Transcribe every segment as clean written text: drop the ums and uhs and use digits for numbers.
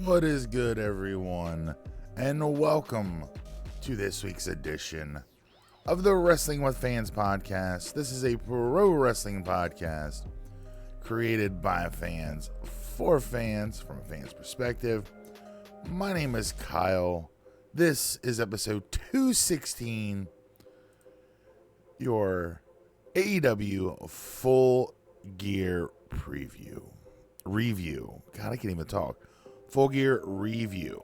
What is good, everyone, and welcome to this week's edition of the Wrestling with Fans podcast. This is a pro wrestling podcast created by fans for fans from a fan's perspective. My name is Kyle. This is episode 216, your AEW Full Gear review. God, I can't even talk. Full Gear review.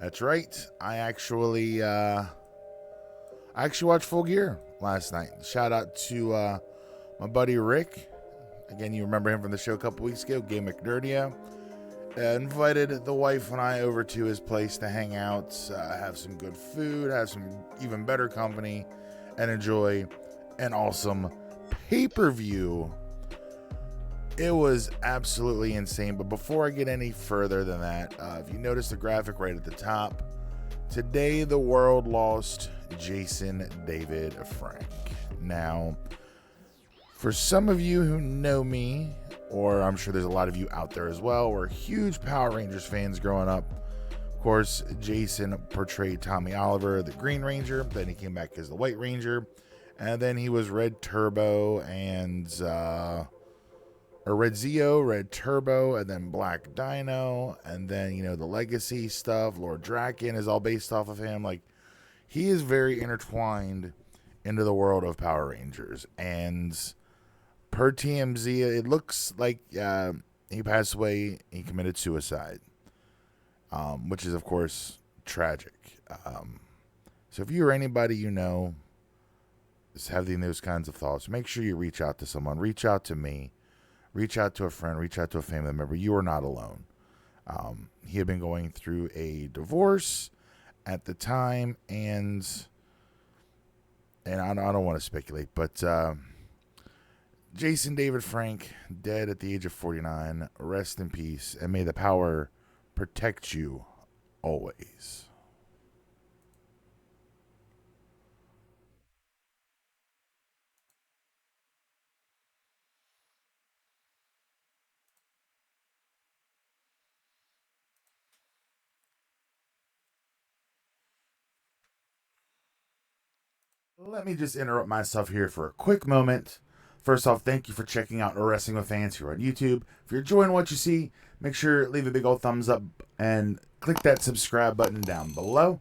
That's right. I actually watched Full Gear last night. Shout out to my buddy Rick. Again, you remember him from the show a couple weeks ago, Gay McNerdia. Invited the wife and I over to his place to hang out, have some good food, have some even better company, and enjoy an awesome pay-per-view. It was absolutely insane, but before I get any further than that, if you notice the graphic right at the top, today the world lost Jason David Frank. Now, for some of you who know me, or I'm sure there's a lot of you out there as well, we're huge Power Rangers fans growing up. Of course, Jason portrayed Tommy Oliver, the Green Ranger, then he came back as the White Ranger, and then he was Red Turbo and or Red Zeo, Red Turbo, and then Black Dino, and then, the Legacy stuff, Lord Draken is all based off of him. Like, he is very intertwined into the world of Power Rangers, and per TMZ, it looks like he passed away, he committed suicide, which is, of course, tragic. So if you or anybody is having those kinds of thoughts, make sure you reach out to someone, reach out to me, reach out to a friend, reach out to a family member. You are not alone. He had been going through a divorce at the time, and I don't want to speculate, but Jason David Frank, dead at the age of 49. Rest in peace, and may the power protect you always. Let me just interrupt myself here for a quick moment. First off, thank you for checking out Wrestling with Fans here on YouTube. If you're enjoying what you see, make sure to leave a big old thumbs up and click that subscribe button down below.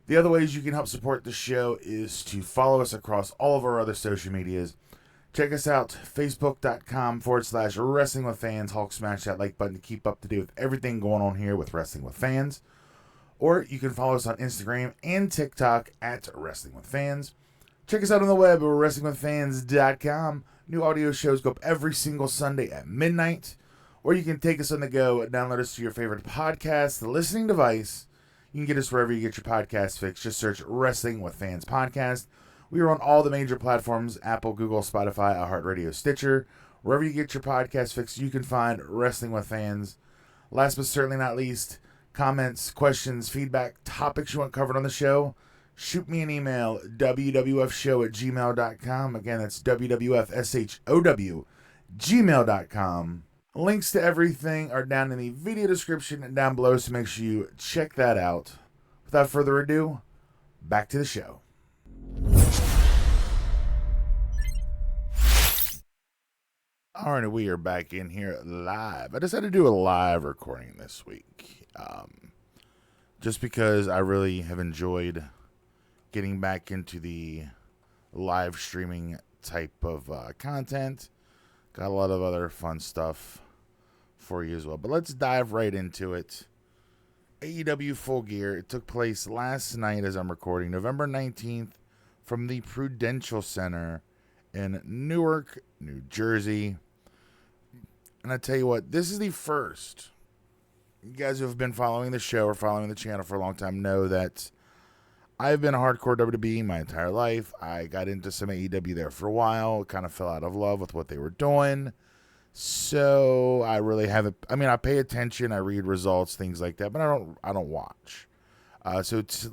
The other ways you can help support the show is to follow us across all of our other social medias. Check us out, facebook.com/Wrestling with Fans. Hulk smash that like button to keep up to date with everything going on here with Wrestling with Fans. Or you can follow us on Instagram and TikTok at Wrestling with Fans. Check us out on the web at WrestlingWithFans.com. New audio shows go up every single Sunday at midnight. Or you can take us on the go and download us to your favorite podcast listening device. You can get us wherever you get your podcast fix. Just search Wrestling with Fans Podcast. We are on all the major platforms: Apple, Google, Spotify, iHeartRadio, Stitcher. Wherever you get your podcast fix, you can find Wrestling with Fans. Last but certainly not least, comments, questions, feedback, topics you want covered on the show, shoot me an email, wwfshow@gmail.com. Again, that's wwfshow@gmail.com. Links to everything are down in the video description and down below, so make sure you check that out. Without further ado, back to the show. Alright, we are back in here live. I decided to do a live recording this week. Just because I really have enjoyed getting back into the live streaming type of content. Got a lot of other fun stuff for you as well. But let's dive right into it. AEW Full Gear. It took place last night as I'm recording, November 19th, from the Prudential Center in Newark, New Jersey. And I tell you what, this is the first. You guys who have been following the show or following the channel for a long time know that I've been a hardcore WWE my entire life. I got into some AEW there for a while. Kind of fell out of love with what they were doing. So I really haven't. I mean, I pay attention. I read results, things like that, but I don't watch.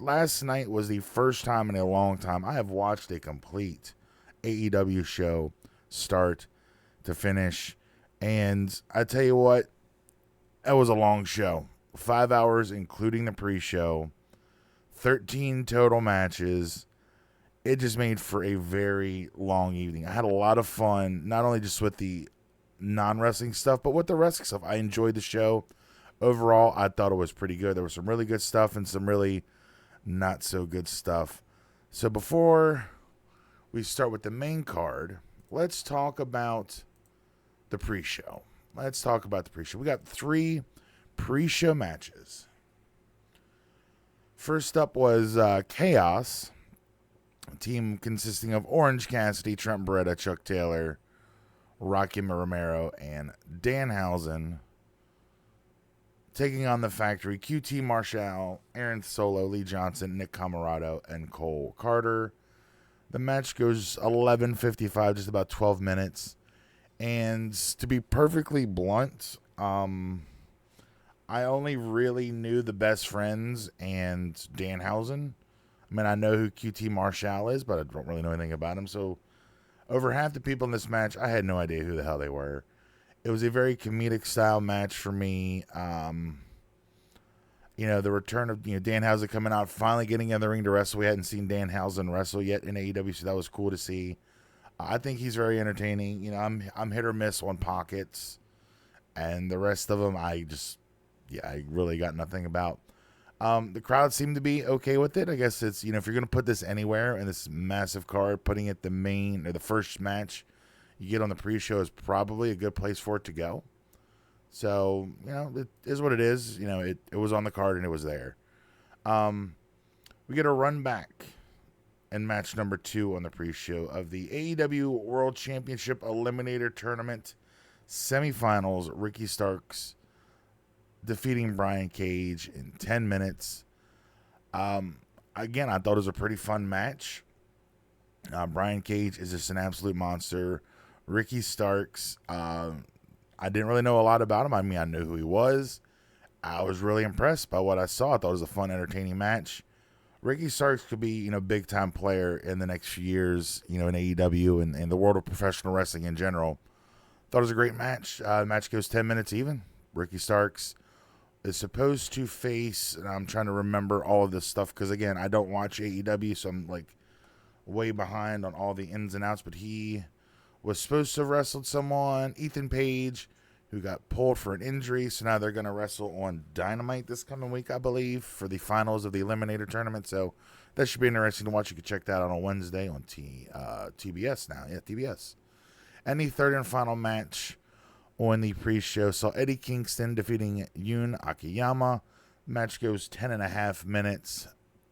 Last night was the first time in a long time I have watched a complete AEW show start to finish. And I tell you what, That was a long show. 5 hours, including the pre-show. 13 total matches. It just made for a very long evening. I had a lot of fun, not only just with the non-wrestling stuff, but with the wrestling stuff. I enjoyed the show. Overall, I thought it was pretty good. There was some really good stuff and some really not so good stuff. So before we start with the main card, let's talk about the pre-show. We got 3 pre-show matches. First up was Chaos, a team consisting of Orange Cassidy, Trent Beretta, Chuck Taylor, Rocky Romero, and Danhausen, taking on the Factory, QT Marshall, Aaron Solo, Lee Johnson, Nick Camarado, and Cole Carter. The match goes 11:55, just about 12 minutes. And to be perfectly blunt, I only really knew the Best Friends and Danhausen. I mean, I know who QT Marshall is, but I don't really know anything about him. So over half the people in this match, I had no idea who the hell they were. It was a very comedic style match for me. The return of Danhausen coming out, finally getting in the ring to wrestle. We hadn't seen Danhausen wrestle yet in AEW, so that was cool to see. I think he's very entertaining. I'm hit or miss on pockets, and the rest of them I really got nothing about. The crowd seemed to be okay with it. I guess it's, if you're going to put this anywhere in this massive card, putting it the first match you get on the pre-show is probably a good place for it to go. So, it is what it is. It was on the card and it was there. We get a run back in match number 2 on the pre-show of the AEW World Championship Eliminator Tournament semifinals. Ricky Starks defeating Brian Cage in 10 minutes. Again, I thought it was a pretty fun match. Brian Cage is just an absolute monster. Ricky Starks, I didn't really know a lot about him. I mean, I knew who he was. I was really impressed by what I saw. I thought it was a fun, entertaining match. Ricky Starks could be, big time player in the next few years, in AEW and the world of professional wrestling in general. Thought it was a great match. The match goes 10 minutes even. Ricky Starks is supposed to face, and I'm trying to remember all of this stuff because, again, I don't watch AEW, so I'm way behind on all the ins and outs, but he was supposed to have wrestled someone, Ethan Page, who got pulled for an injury, so now they're going to wrestle on Dynamite this coming week, I believe, for the finals of the Eliminator Tournament, so that should be interesting to watch. You can check that out on Wednesday on TBS now. Yeah, TBS. And the third and final match on the pre-show saw Eddie Kingston defeating Yun Akiyama. Match goes 10.5 minutes.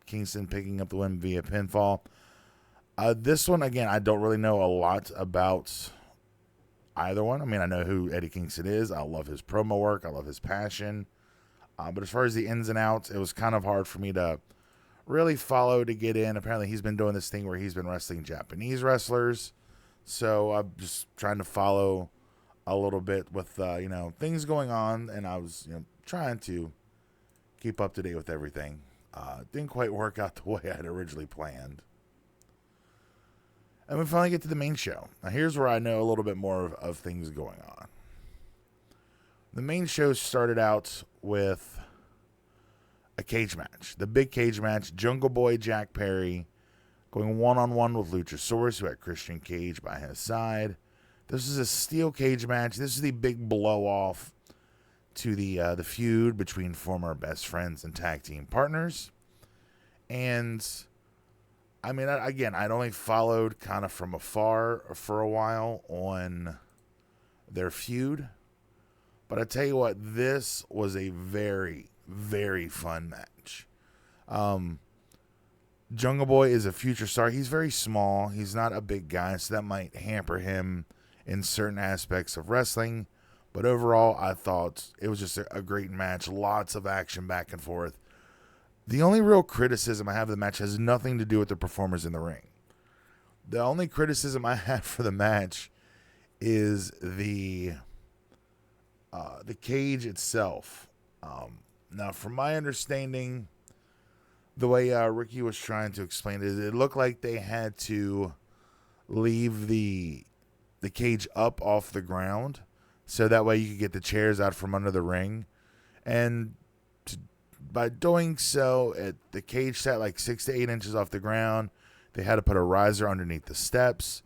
Kingston picking up the win via pinfall. This one, again, I don't really know a lot about either one. I mean, I know who Eddie Kingston is. I love his promo work. I love his passion. But as far as the ins and outs, it was kind of hard for me to really follow to get in. Apparently, he's been doing this thing where he's been wrestling Japanese wrestlers. So I'm just trying to follow a little bit with, things going on. And I was, trying to keep up to date with everything. Didn't quite work out the way I had originally planned. And we finally get to the main show. Now, here's where I know a little bit more of things going on. The main show started out with a cage match. The big cage match. Jungle Boy Jack Perry going one-on-one with Luchasaurus, who had Christian Cage by his side. This is a steel cage match. This is the big blow-off to the feud between former best friends and tag team partners. And I mean, again, I'd only followed kind of from afar for a while on their feud. But I tell you what, this was a very, very fun match. Jungle Boy is a future star. He's very small. He's not a big guy, so that might hamper him in certain aspects of wrestling. But overall, I thought it was just a great match. Lots of action back and forth. The only real criticism I have of the match has nothing to do with the performers in the ring. The only criticism I have for the match is the cage itself. Now, from my understanding, the way Ricky was trying to explain it looked like they had to leave the cage up off the ground so that way you could get the chairs out from under the ring. And by doing so, the cage sat like 6 to 8 inches off the ground. They had to put a riser underneath the steps.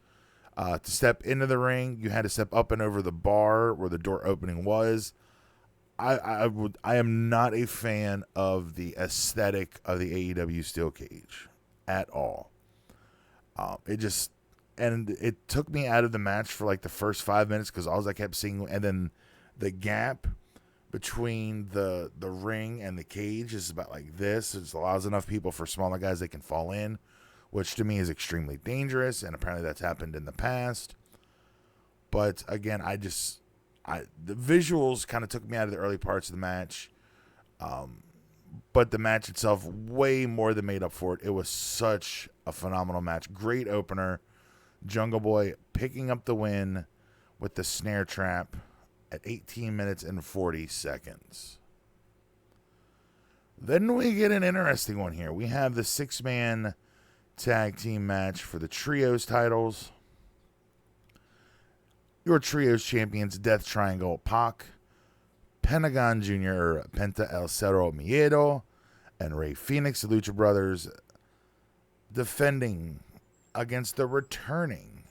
To step into the ring, you had to step up and over the bar where the door opening was. I am not a fan of the aesthetic of the AEW steel cage at all. It took me out of the match for like the first 5 minutes because all I kept seeing, and then the gap between the ring and the cage is about like this. It allows enough people for smaller guys they can fall in, which to me is extremely dangerous, and apparently that's happened in the past. But again, the visuals kind of took me out of the early parts of the match. But the match itself way more than made up for it. It was such a phenomenal match. Great opener. Jungle Boy picking up the win with the snare trap at 18 minutes and 40 seconds. Then we get an interesting one here. We have the 6-man tag team match for the trios titles. Your trios champions, Death Triangle, Pac, Pentagon Jr., Penta El Cerro Miedo, and Rey Fenix, the Lucha Brothers, defending against the returning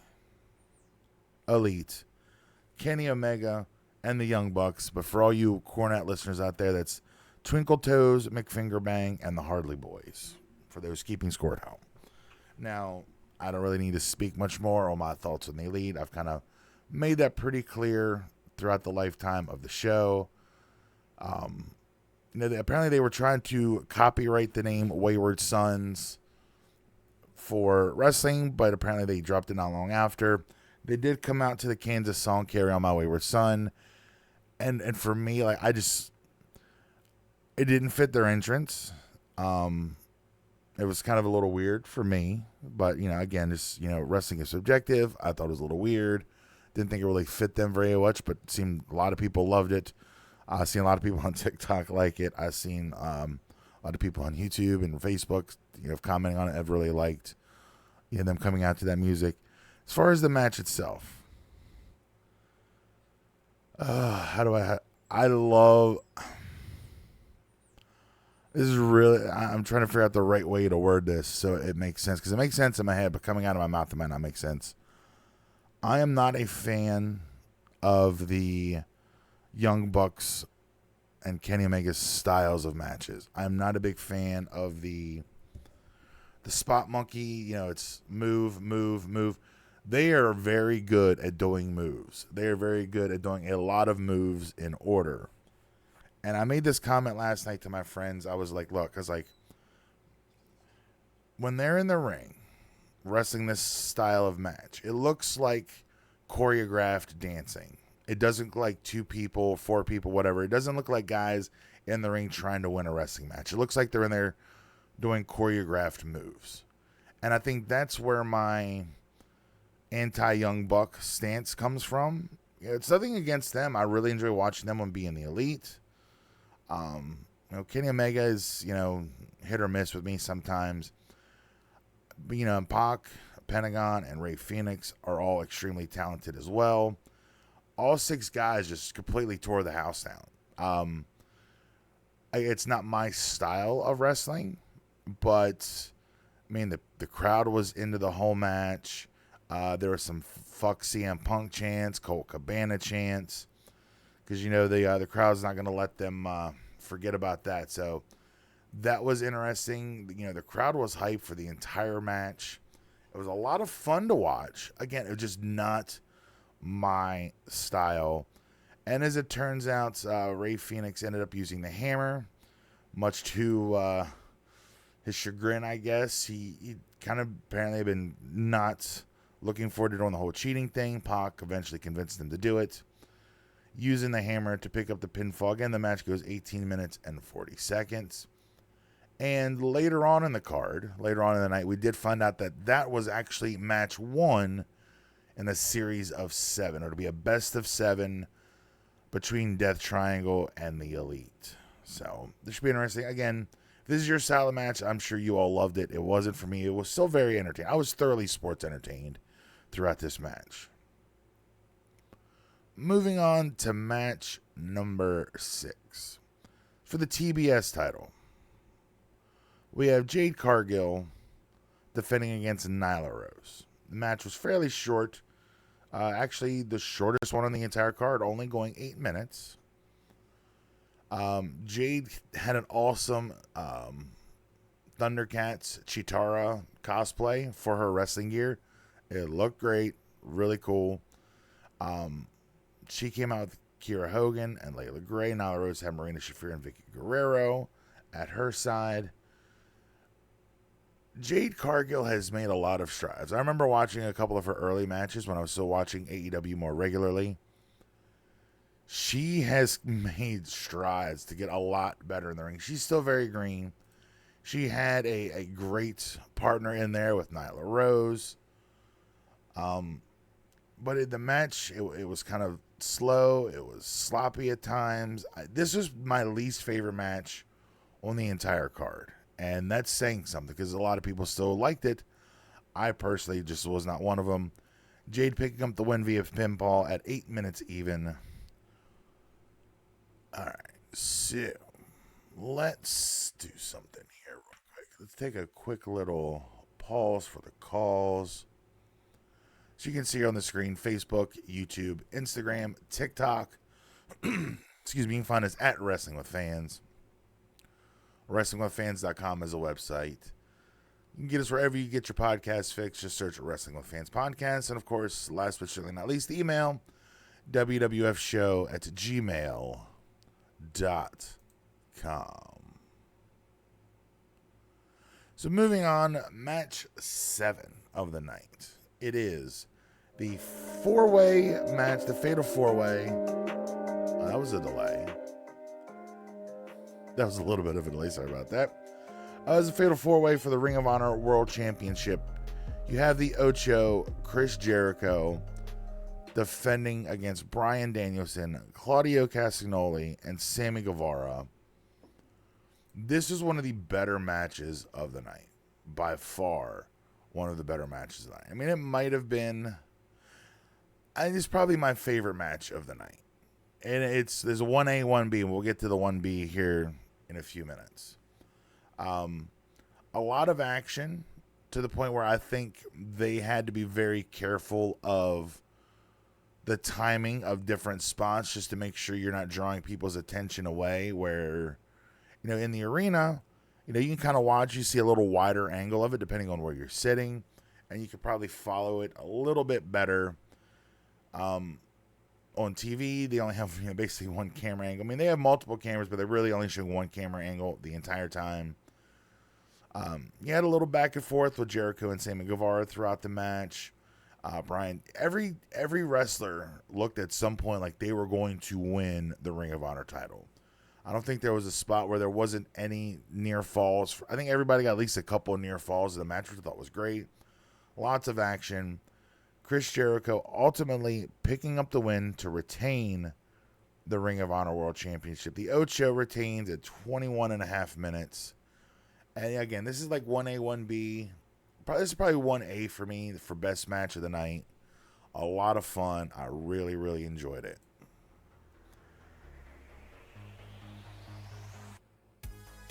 Elite, Kenny Omega, and the Young Bucks. But for all you Cornette listeners out there, that's Twinkle Toes, McFingerbang, and the Hardly Boys, for those keeping score at home. Now, I don't really need to speak much more on my thoughts on the Elite. I've kind of made that pretty clear throughout the lifetime of the show. Apparently they were trying to copyright the name Wayward Sons for wrestling, but apparently they dropped it not long after. They did come out to the Kansas song "Carry On My Wayward Son," and for me, like, it didn't fit their entrance. It was kind of a little weird for me, but again, wrestling is subjective. I thought it was a little weird. Didn't think it really fit them very much, but seemed a lot of people loved it. I've seen a lot of people on TikTok like it. I've seen a lot of people on YouTube and Facebook, commenting on it. I've really liked, them coming out to that music. As far as the match itself, I love. This is really. I'm trying to figure out the right way to word this so it makes sense, because it makes sense in my head, but coming out of my mouth, it might not make sense. I am not a fan of the Young Bucks and Kenny Omega's styles of matches. I'm not a big fan of the spot monkey. It's move, move, move. They are very good at doing moves. They are very good at doing a lot of moves in order. And I made this comment last night to my friends. I was like, look, when they're in the ring wrestling this style of match, it looks like choreographed dancing. It doesn't look like 2 people, 4 people, whatever. It doesn't look like guys in the ring trying to win a wrestling match. It looks like they're in there doing choreographed moves. And I think that's where my anti-Young Buck stance comes from. It's nothing against them. I really enjoy watching them on being the Elite. Kenny Omega is, hit or miss with me sometimes. But, Pac, Pentagon, and Rey Fenix are all extremely talented as well. All 6 guys just completely tore the house down. It's not my style of wrestling, but the crowd was into the whole match. There was some fuck CM Punk chants, Colt Cabana chants, because the crowd's not going to let them forget about that. So that was interesting. The crowd was hyped for the entire match. It was a lot of fun to watch. Again, it was just not my style. And as it turns out, Rey Fenix ended up using the hammer, much to his chagrin, I guess. He kind of apparently been not looking forward to doing the whole cheating thing. Pac eventually convinced him to do it, using the hammer to pick up the pinfall. Again, the match goes 18 minutes and 40 seconds. And later on in the card, later on in the night, we did find out that was actually match 1 in a series of 7. It'll be a best of 7 between Death Triangle and the Elite. So this should be interesting. Again, if this is your style of match, I'm sure you all loved it. It wasn't for me. It was still very entertaining. I was thoroughly sports entertained throughout this match. Moving on to match number 6. For the TBS title, we have Jade Cargill defending against Nyla Rose. The match was fairly short. Actually, the shortest one on the entire card, only going 8 minutes. Jade had an awesome Thundercats Chitara cosplay for her wrestling gear. It looked great, really cool. She came out with Kiera Hogan and Layla Gray. Nyla Rose had Marina Shafir and Vicky Guerrero at her side. Jade Cargill has made a lot of strides. I remember watching a couple of her early matches when I was still watching AEW more regularly. She has made strides to get a lot better in the ring. She's still very green. She had a great partner in there with Nyla Rose. But in the match, it was kind of slow. It was sloppy at times. This was my least favorite match on the entire card. And that's saying something because a lot of people still liked it. I personally just was not one of them. Jade picking up the win via pinfall at 8 minutes even. All right, so let's do something here real quick. Let's take a quick little pause for the calls. So you can see here on the screen, Facebook, YouTube, Instagram, TikTok. Excuse me, you can find us at Wrestling with Fans. WrestlingWithFans.com is a website. You can get us wherever you get your podcast fix. Just search Wrestling with Fans Podcast. And, of course, last but certainly not least, the email, wwfshow@gmail.com. So moving on, match 7 of the night. It is the 4-way match, the Fatal 4-way. That was a delay. That was a little bit of a delay. Sorry about that. It was a Fatal 4-way for the Ring of Honor World Championship. You have the Ocho, Chris Jericho, defending against Bryan Danielson, Claudio Castagnoli, and Sammy Guevara. This is one of the better matches of the night. By far, one of the better matches of the night. I mean, it might have been... it's probably my favorite match of the night. And there's a 1A, 1B, and we'll get to the 1B here in a few minutes. A lot of action to the point where I think they had to be very careful of the timing of different spots just to make sure you're not drawing people's attention away where, in the arena, you can kind of watch, you see a little wider angle of it depending on where you're sitting, and you could probably follow it a little bit better. On TV, they only have basically one camera angle. I mean, they have multiple cameras, but they're really only showing one camera angle the entire time. You had a little back and forth with Jericho and Sammy Guevara throughout the match. Brian, every wrestler looked at some point like they were going to win the Ring of Honor title. I don't think there was a spot where there wasn't any near falls. I think everybody got at least a couple of near falls in the match, which I thought was great. Lots of action. Chris Jericho ultimately picking up the win to retain the Ring of Honor World Championship. The Ocho retains at 21 and a half minutes. And again, this is like 1A, 1B. This is probably 1A for me for best match of the night. A lot of fun. I really, really enjoyed it.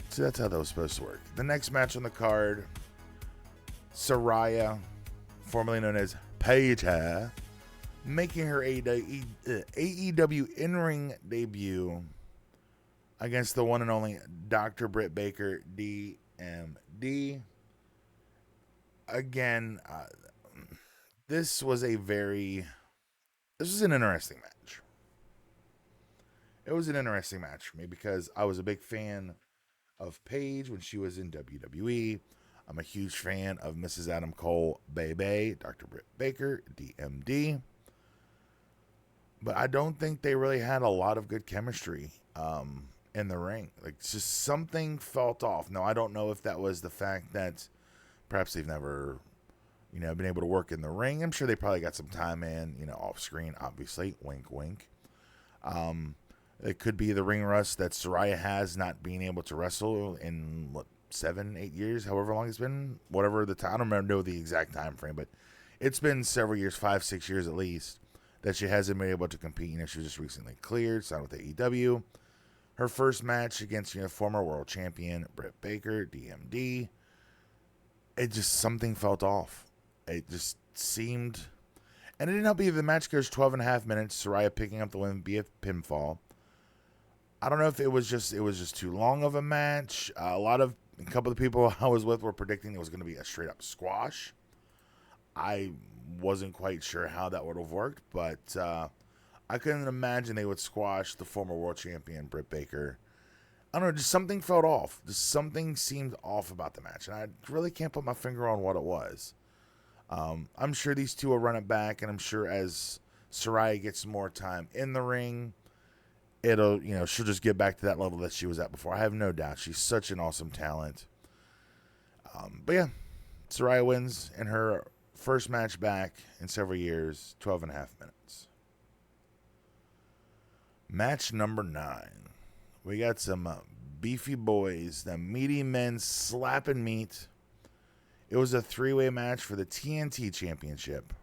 So that's how that was supposed to work. The next match on the card, Saraya, formerly known as Paige, making her AEW in-ring debut against the one and only Dr. Britt Baker, DMD. Again, this was an interesting match. It was an interesting match for me because I was a big fan of Paige when she was in WWE. I'm a huge fan of Mrs. Adam Cole, Bebe, Dr. Britt Baker, DMD. But I don't think they really had a lot of good chemistry in the ring. Like, just something felt off. Now, I don't know if that was the fact that perhaps they've never, been able to work in the ring. I'm sure they probably got some time in, off screen, obviously. Wink, wink. It could be the ring rust that Saraya has, not being able to wrestle in, 7-8 years, however long it's been, whatever the time. I don't know the exact time frame, but it's been several years, 5-6 years at least, that she hasn't been able to compete. She was just recently cleared, signed with AEW. her first match against former world champion Britt Baker, DMD. It just something felt off. It just seemed, and it didn't help either. The match goes 12 and a half minutes. Saraya picking up the win via pinfall. I don't know if it was just too long of a match. A couple of the people I was with were predicting it was going to be a straight up squash. I wasn't quite sure how that would have worked, but I couldn't imagine they would squash the former world champion Britt Baker. I don't know, just something felt off. Just something seemed off about the match, and I really can't put my finger on what it was. I'm sure these two will run it back, and I'm sure as Saraya gets more time in the ring, she'll just get back to that level that she was at before. I have no doubt. She's such an awesome talent. But yeah, Saraya wins in her first match back in several years, 12 and a half minutes. Match number 9. We got some beefy boys, the meaty men slapping meat. It was a 3-way match for the TNT Championship.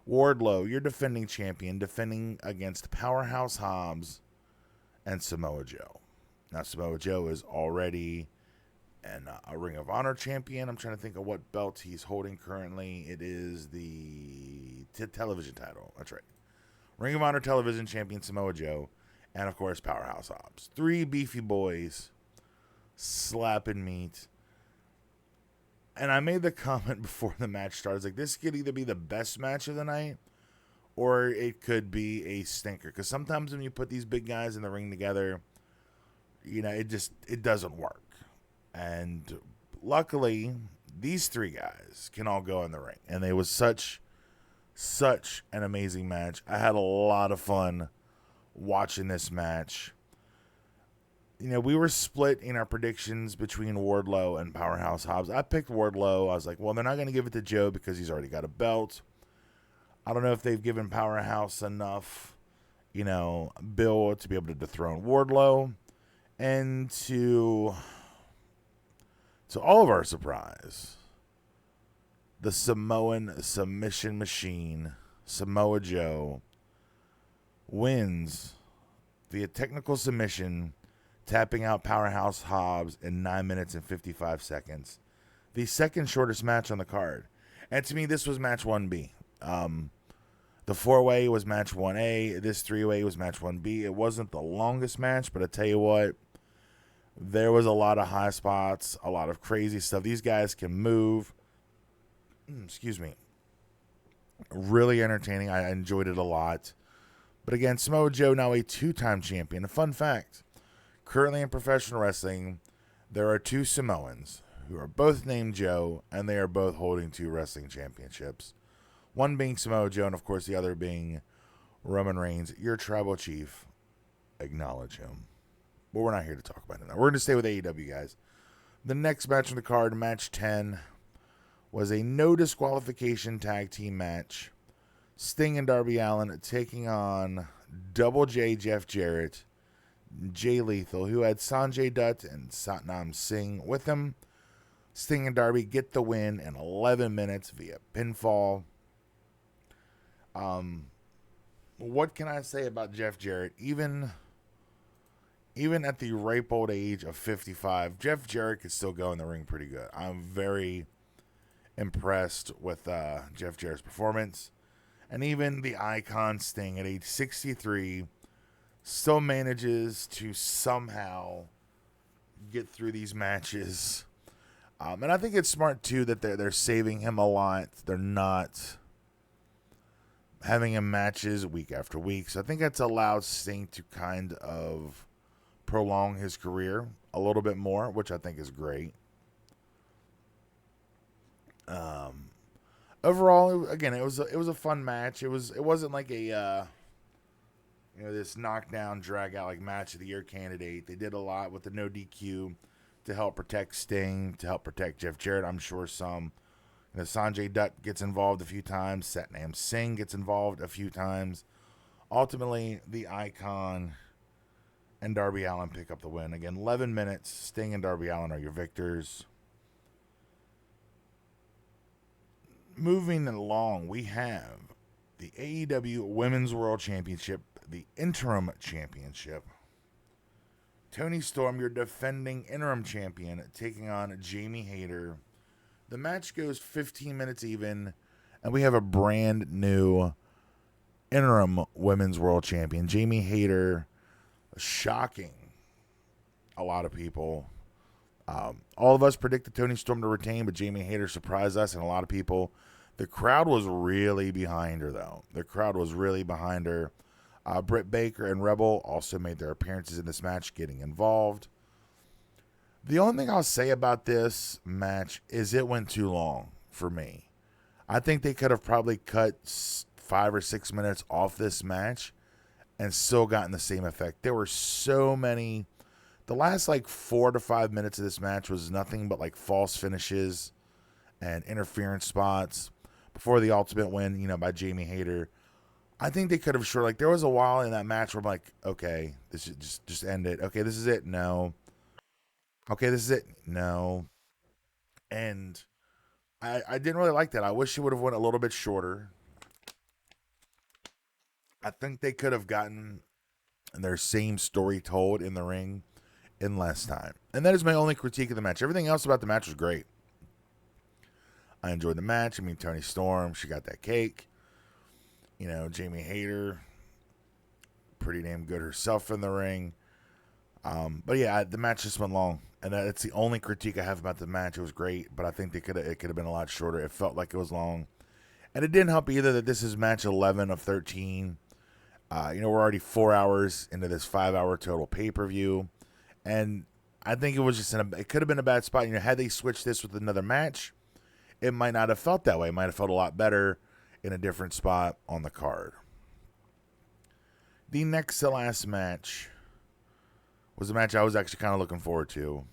Wardlow, your defending champion, defending against Powerhouse Hobbs and Samoa Joe. Now, Samoa Joe is already a Ring of Honor champion. I'm trying to think of what belt he's holding currently. It is the television title. That's right. Ring of Honor television champion Samoa Joe. And, of course, Powerhouse Hobbs. 3 beefy boys slapping meat. And I made the comment before the match started. I was like, this could either be the best match of the night or it could be a stinker. Because sometimes when you put these big guys in the ring together, it doesn't work. And luckily, these 3 guys can all go in the ring. And it was such an amazing match. I had a lot of fun watching this match. We were split in our predictions between Wardlow and Powerhouse Hobbs. I picked Wardlow. I was like, well, they're not going to give it to Joe because he's already got a belt. I don't know if they've given Powerhouse enough, bill to be able to dethrone Wardlow. And to all of our surprise, the Samoan submission machine, Samoa Joe, wins via technical submission, tapping out Powerhouse Hobbs in 9 minutes and 55 seconds. The second shortest match on the card. And to me, this was match 1B. The 4-way was match 1A. This 3-way was match 1B. It wasn't the longest match, but I tell you what, there was a lot of high spots, a lot of crazy stuff. These guys can move. Excuse me. Really entertaining. I enjoyed it a lot. But again, Samoa Joe, now a 2-time champion. A fun fact, currently in professional wrestling, there are 2 Samoans who are both named Joe, and they are both holding 2 wrestling championships. One being Samoa Joe, and of course the other being Roman Reigns, your tribal chief. Acknowledge him. But we're not here to talk about him now. We're going to stay with AEW, guys. The next match on the card, match 10, was a no disqualification tag team match. Sting and Darby Allin taking on Double J Jeff Jarrett, Jay Lethal, who had Sanjay Dutt and Satnam Singh with him. Sting and Darby get the win in 11 minutes via pinfall. What can I say about Jeff Jarrett? Even at the ripe old age of 55, Jeff Jarrett could still go in the ring pretty good. I'm very impressed with Jeff Jarrett's performance. And even the icon Sting at age 63 still manages to somehow get through these matches. And I think it's smart, too, that they're saving him a lot. They're not having him matches week after week. So I think that's allowed Sting to kind of prolong his career a little bit more, which I think is great. Overall, again, it was a fun match. It wasn't like a this knockdown drag out like match of the year candidate. They did a lot with the no DQ to help protect Sting, to help protect Jeff Jarrett. I'm sure Sanjay Dutt gets involved a few times. Satnam Singh gets involved a few times. Ultimately, the icon and Darby Allin pick up the win. Again, 11 minutes. Sting and Darby Allin are your victors. Moving along, we have the AEW Women's World Championship, the interim championship. Tony Storm, your defending interim champion, taking on Jamie Hayter. The match goes 15 minutes even, and we have a brand new interim women's world champion, Jamie Hayter, shocking a lot of people. All of us predicted Tony Storm to retain, but Jamie Hayter surprised us and a lot of people. The crowd was really behind her, though. The crowd was really behind her. Britt Baker and Rebel also made their appearances in this match, getting involved. The only thing I'll say about this match is it went too long for me. I think they could have probably cut 5 or 6 minutes off this match and still gotten the same effect. There were so many. The last 4 to 5 minutes of this match was nothing but false finishes and interference spots before the ultimate win, by Jamie Hayter. I think they could have there was a while in that match where I'm like, okay, this should just end it. Okay, this is it. No. Okay, this is it. No. And I didn't really like that. I wish it would have went a little bit shorter. I think they could have gotten their same story told in the ring in less time. And that is my only critique of the match. Everything else about the match was great. I enjoyed the match. Tony Storm, she got that cake. Jamie Hayter, pretty damn good herself in the ring. But yeah, the match just went long, and that's the only critique I have about the match. It was great, but I think it could have been a lot shorter. It felt like it was long, and it didn't help either that this is match 11 of 13. We're already 4 hours into this 5-hour total pay-per-view, and I think it was just it could have been a bad spot. Had they switched this with another match, it might not have felt that way. It might have felt a lot better in a different spot on the card. The next to last match was a match I was actually kind of looking forward to.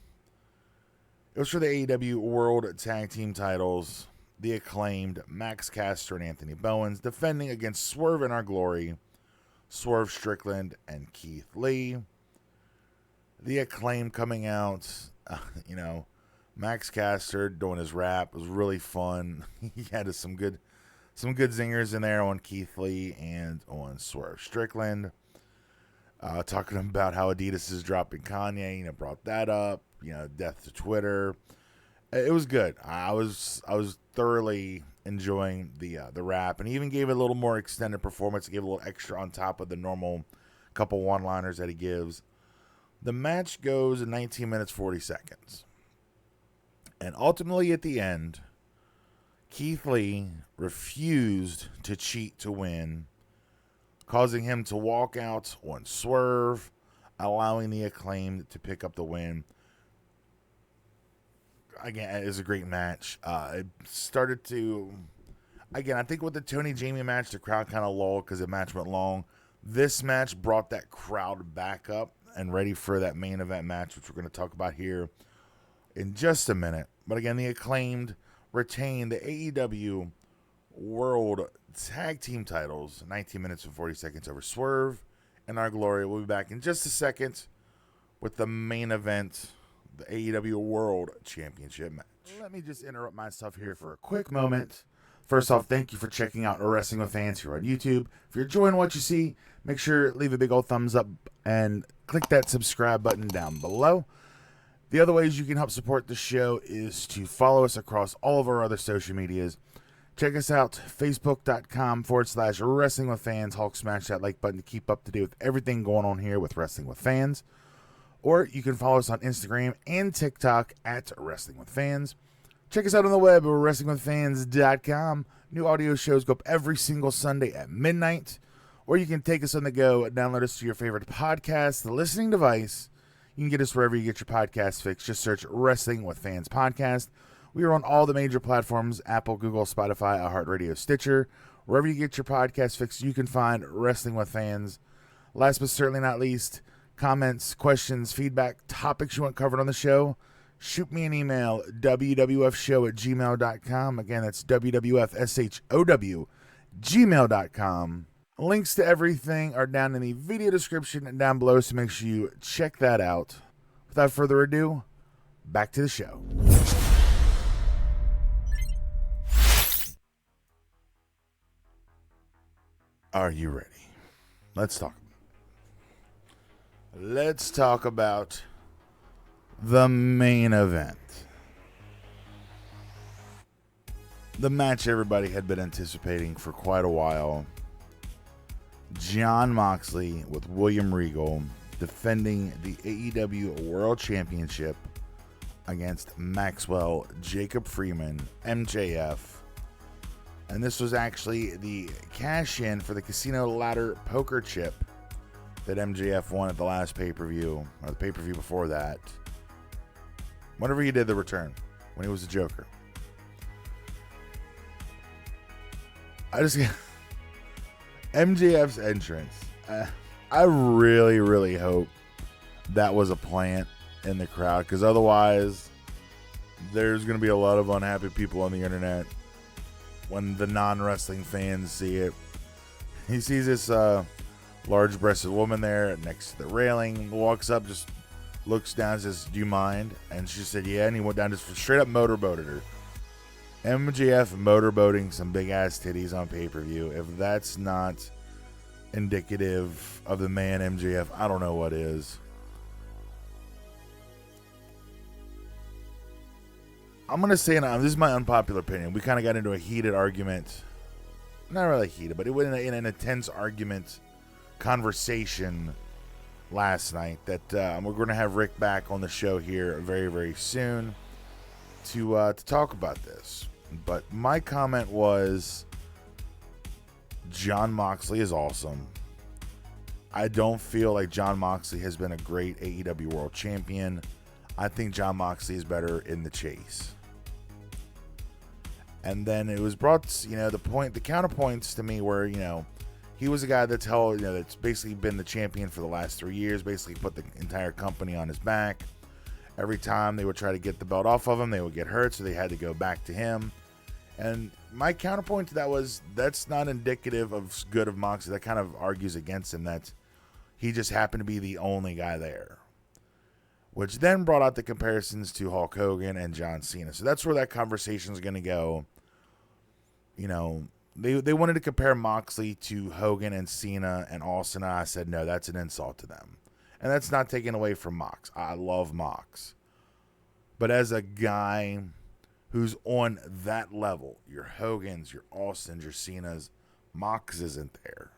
It was for the AEW World Tag Team titles. The Acclaimed, Max Caster and Anthony Bowens, defending against Swerve in Our Glory, Swerve Strickland and Keith Lee. The Acclaimed coming out, Max Caster doing his rap was really fun. He had some good zingers in there on Keith Lee and on Swerve Strickland. Talking about how Adidas is dropping Kanye, brought that up. Death to Twitter. It was good. I was thoroughly enjoying the rap, and he even gave it a little more extended performance. He gave a little extra on top of the normal couple one-liners that he gives. The match goes in 19 minutes 40 seconds, and ultimately at the end, Keith Lee refused to cheat to win, causing him to walk out on Swerve, allowing the Acclaimed to pick up the win. Again, it was a great match. It started to... Again, I think with the Tony Jamie match, the crowd kind of lulled because the match went long. This match brought that crowd back up and ready for that main event match, which we're going to talk about here in just a minute. But again, the Acclaimed retain the AEW World Tag Team titles, 19 minutes and 40 seconds over Swerve and Our Glory. We'll be back in just a second with the main event, the AEW World Championship match. Let me just interrupt myself here for a quick moment. First off, thank you for checking out Wrestling with Fans here on YouTube. If you're enjoying what you see, make sure to leave a big old thumbs up and click that subscribe button down below. The other ways you can help support the show is to follow us across all of our other social medias. Check us out, facebook.com/Wrestling with Fans. Hulk smash that like button to keep up to date with everything going on here with Wrestling with Fans. Or you can follow us on Instagram and TikTok at Wrestling with Fans. Check us out on the web at WrestlingWithFans.com. New audio shows go up every single Sunday at midnight. Or you can take us on the go, download us to your favorite podcast, the listening device. You can get us wherever you get your podcast fix. Just search Wrestling with Fans Podcast. We are on all the major platforms, Apple, Google, Spotify, iHeartRadio, Stitcher. Wherever you get your podcast fix, you can find Wrestling with Fans. Last but certainly not least, comments, questions, feedback, topics you want covered on the show, shoot me an email, wwfshow@gmail.com. Again, that's wwfshow@gmail.com. Links to everything are down in the video description and down below, so make sure you check that out. Without further ado, back to the show. Are you ready? Let's talk. let's talk about the main event. The match everybody had been anticipating for quite a while. Jon Moxley with William Regal defending the AEW World Championship against Maxwell Jacob Freeman, MJF. And this was actually the cash-in for the Casino Ladder Poker Chip that MJF won at the last pay-per-view, or the pay-per-view before that. Whenever he did the return, when he was the Joker. MJF's entrance. I really, really hope that was a plant in the crowd, because otherwise there's going to be a lot of unhappy people on the internet when the non-wrestling fans see it. He sees this large-breasted woman there next to the railing, walks up, just looks down and says, "Do you mind?" And she said, "Yeah," and he went down, just straight up motorboated her. MJF motorboating some big-ass titties on pay-per-view. If that's not indicative of the man MJF, I don't know what is. I'm going to say, this is my unpopular opinion. We kind of got into a heated argument. Not really heated, but it went in an intense argument conversation last night that we're going to have Rick back on the show here very, very soon to talk about this. But my comment was, Jon Moxley is awesome. I don't feel like Jon Moxley has been a great AEW World Champion. I think Jon Moxley is better in the chase. And then it was brought, the counterpoints to me were, he was a guy that's that's basically been the champion for the last 3 years, basically put the entire company on his back. Every time they would try to get the belt off of him, they would get hurt, so they had to go back to him. And my counterpoint to that was, that's not indicative of good of Moxley. That kind of argues against him, that he just happened to be the only guy there. Which then brought out the comparisons to Hulk Hogan and John Cena. So that's where that conversation is going to go. They wanted to compare Moxley to Hogan and Cena and Austin. And I said, no, that's an insult to them. And that's not taken away from Mox. I love Mox. But as a guy who's on that level, your Hogans, your Austins, your Cenas, Mox isn't there.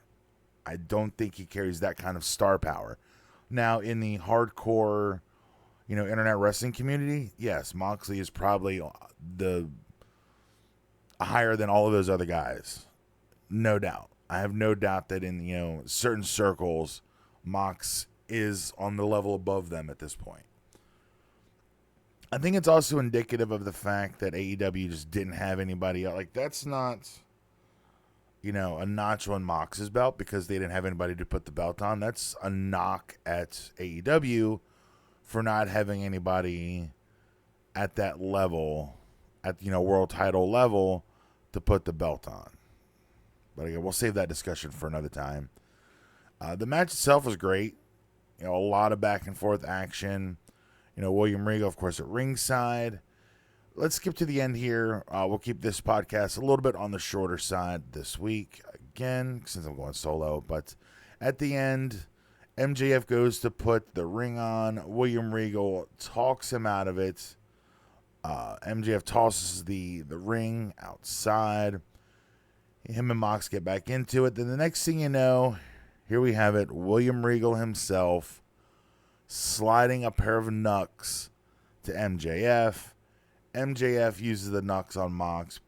I don't think he carries that kind of star power. Now, in the hardcore, internet wrestling community, yes, Moxley is probably the higher than all of those other guys. No doubt. I have no doubt that in, certain circles, Mox is on the level above them at this point. I think it's also indicative of the fact that AEW just didn't have anybody else. Like, that's not, a notch on Mox's belt because they didn't have anybody to put the belt on. That's a knock at AEW for not having anybody at that level, at, world title level, to put the belt on. But again, we'll save that discussion for another time. The match itself was great. A lot of back and forth action. William Regal, of course, at ringside. Let's skip to the end here. We'll keep this podcast a little bit on the shorter side this week, again, since I'm going solo. But at the end, MJF goes to put the ring on. William Regal talks him out of it. MJF tosses the ring outside. Him and Mox get back into it. Then the next thing you know, here we have it. William Regal himself sliding a pair of knucks to MJF. MJF uses the knucks on Mox,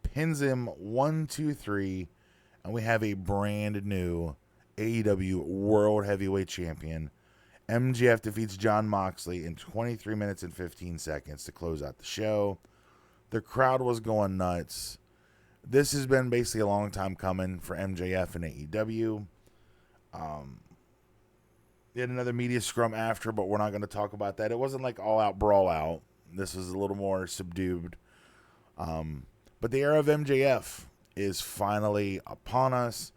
pins him 1, 2, 3, and we have a brand new AEW World Heavyweight Champion. MJF defeats Jon Moxley in 23 minutes and 15 seconds to close out the show. The crowd was going nuts. This has been basically a long time coming for MJF and AEW. They had another media scrum after, but we're not going to talk about that. It wasn't like all-out brawl-out. This was a little more subdued. But the era of MJF is finally upon us,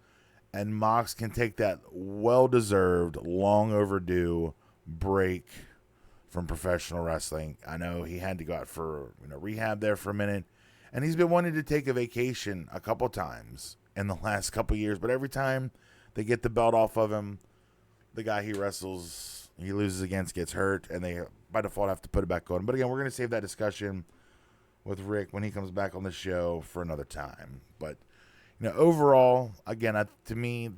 and Mox can take that well-deserved, long-overdue break from professional wrestling. I know he had to go out for rehab there for a minute, and he's been wanting to take a vacation a couple times in the last couple years, but every time they get the belt off of him, the guy he loses against gets hurt, and they by default have to put it back on. But again, we're going to save that discussion with Rick when he comes back on the show for another time. But overall, again, to me,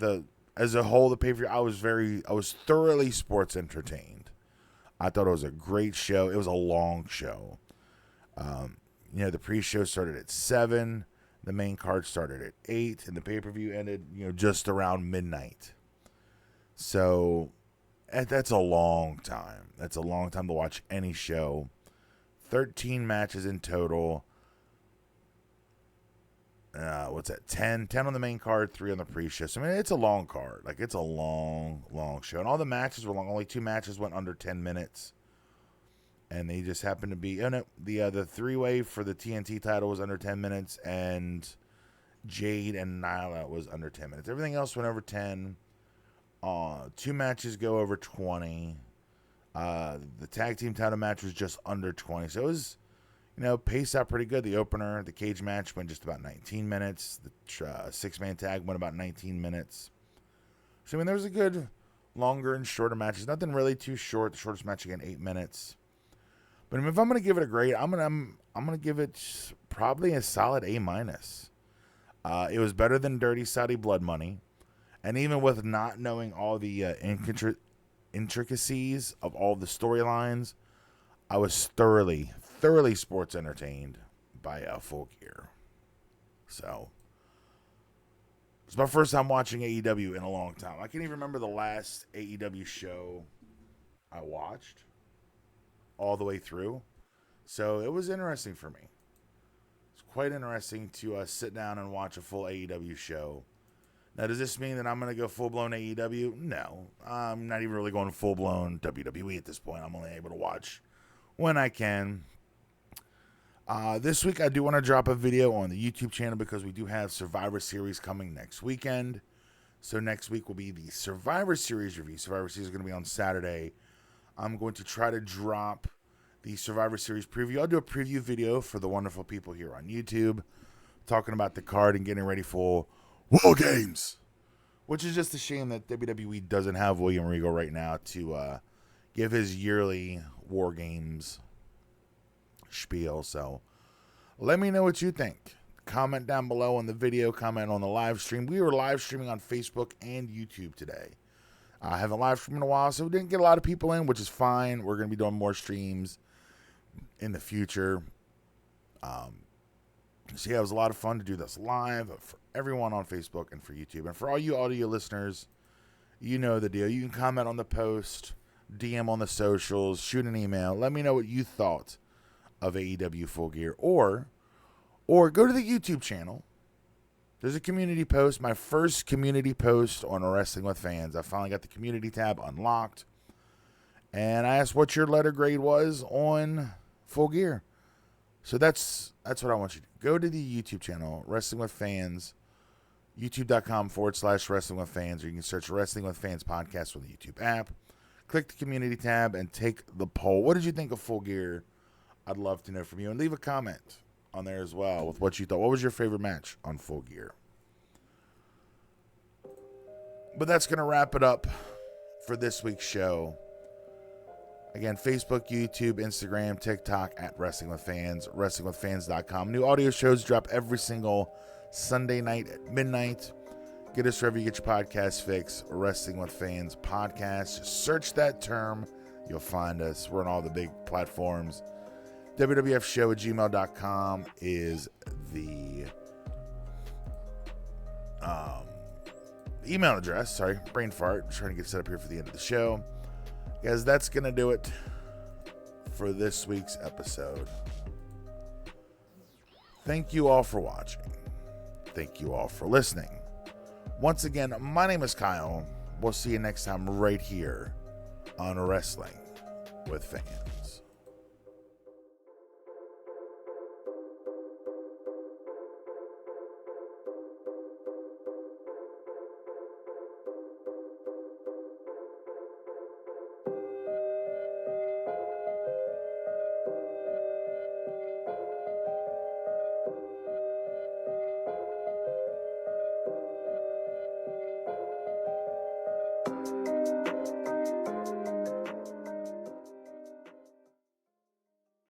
as a whole, the pay-per-view, I was thoroughly sports entertained. I thought it was a great show. It was a long show. The pre-show started at 7, the main card started at 8, and the pay-per-view ended, just around midnight. So that's a long time. That's a long time to watch any show. 13 matches in total. What's that? 10 on the main card, 3 on the pre-show. So, I mean, it's a long card. Like, it's a long, long show. And all the matches were long. Only 2 matches went under 10 minutes. And they just happened to be... the three-way for the TNT title was under 10 minutes. And Jade and Nyla was under 10 minutes. Everything else went over 10. 2 matches go over 20. The tag team title match was just under 20. So it was... paced out pretty good. The opener, the cage match, went just about 19 minutes. The 6-man tag went about 19 minutes. So, I mean, there was a good longer and shorter matches. Nothing really too short. The shortest match, again, 8 minutes. But if I'm going to give it a grade, I'm going to give it probably a solid A-. It was better than Dirty Saudi Blood Money. And even with not knowing all the intricacies of all the storylines, I was thoroughly sports entertained by Full Gear. So, it's my first time watching AEW in a long time. I can't even remember the last AEW show I watched all the way through. So, it was interesting for me. It's quite interesting to sit down and watch a full AEW show. Now, does this mean that I'm going to go full-blown AEW? No. I'm not even really going full-blown WWE at this point. I'm only able to watch when I can. This week, I do want to drop a video on the YouTube channel because we do have Survivor Series coming next weekend. So next week will be the Survivor Series review. Survivor Series is going to be on Saturday. I'm going to try to drop the Survivor Series preview. I'll do a preview video for the wonderful people here on YouTube, talking about the card and getting ready for War Games, which is just a shame that WWE doesn't have William Regal right now to give his yearly War Games spiel. So let me know what you think. Comment down below on the video, comment on the live stream. We were live streaming on Facebook and YouTube today. I haven't live streamed in a while, so we didn't get a lot of people in, which is fine. We're going to be doing more streams in the future. So yeah, it was a lot of fun to do this live for everyone on Facebook and for YouTube. And for all you audio listeners, you know the deal. You can comment on the post, DM on the socials, shoot an email. Let me know what you thought of AEW Full Gear, or go to the YouTube channel. There's a community post, my first community post on Wrestling with Fans. I finally got the community tab unlocked, and I asked what your letter grade was on Full Gear. So that's what I want you to do. Go to the YouTube channel, Wrestling with Fans, youtube.com/Wrestling with Fans, or you can search Wrestling with Fans podcast on the YouTube app. Click the community tab and take the poll. What did you think of Full Gear? I'd love to know from you. And leave a comment on there as well with what you thought. What was your favorite match on Full Gear? But that's going to wrap it up for this week's show. Again, Facebook, YouTube, Instagram, TikTok at Wrestling with Fans, WrestlingWithFans.com. New audio shows drop every single Sunday night at midnight. Get us wherever you get your podcast fix. Wrestling with Fans podcast. Search that term. You'll find us. We're on all the big platforms. WWFshow@gmail.com is the email address. Sorry, brain fart. I'm trying to get set up here for the end of the show. Guys, that's going to do it for this week's episode. Thank you all for watching. Thank you all for listening. Once again, my name is Kyle. We'll see you next time right here on Wrestling with Fans.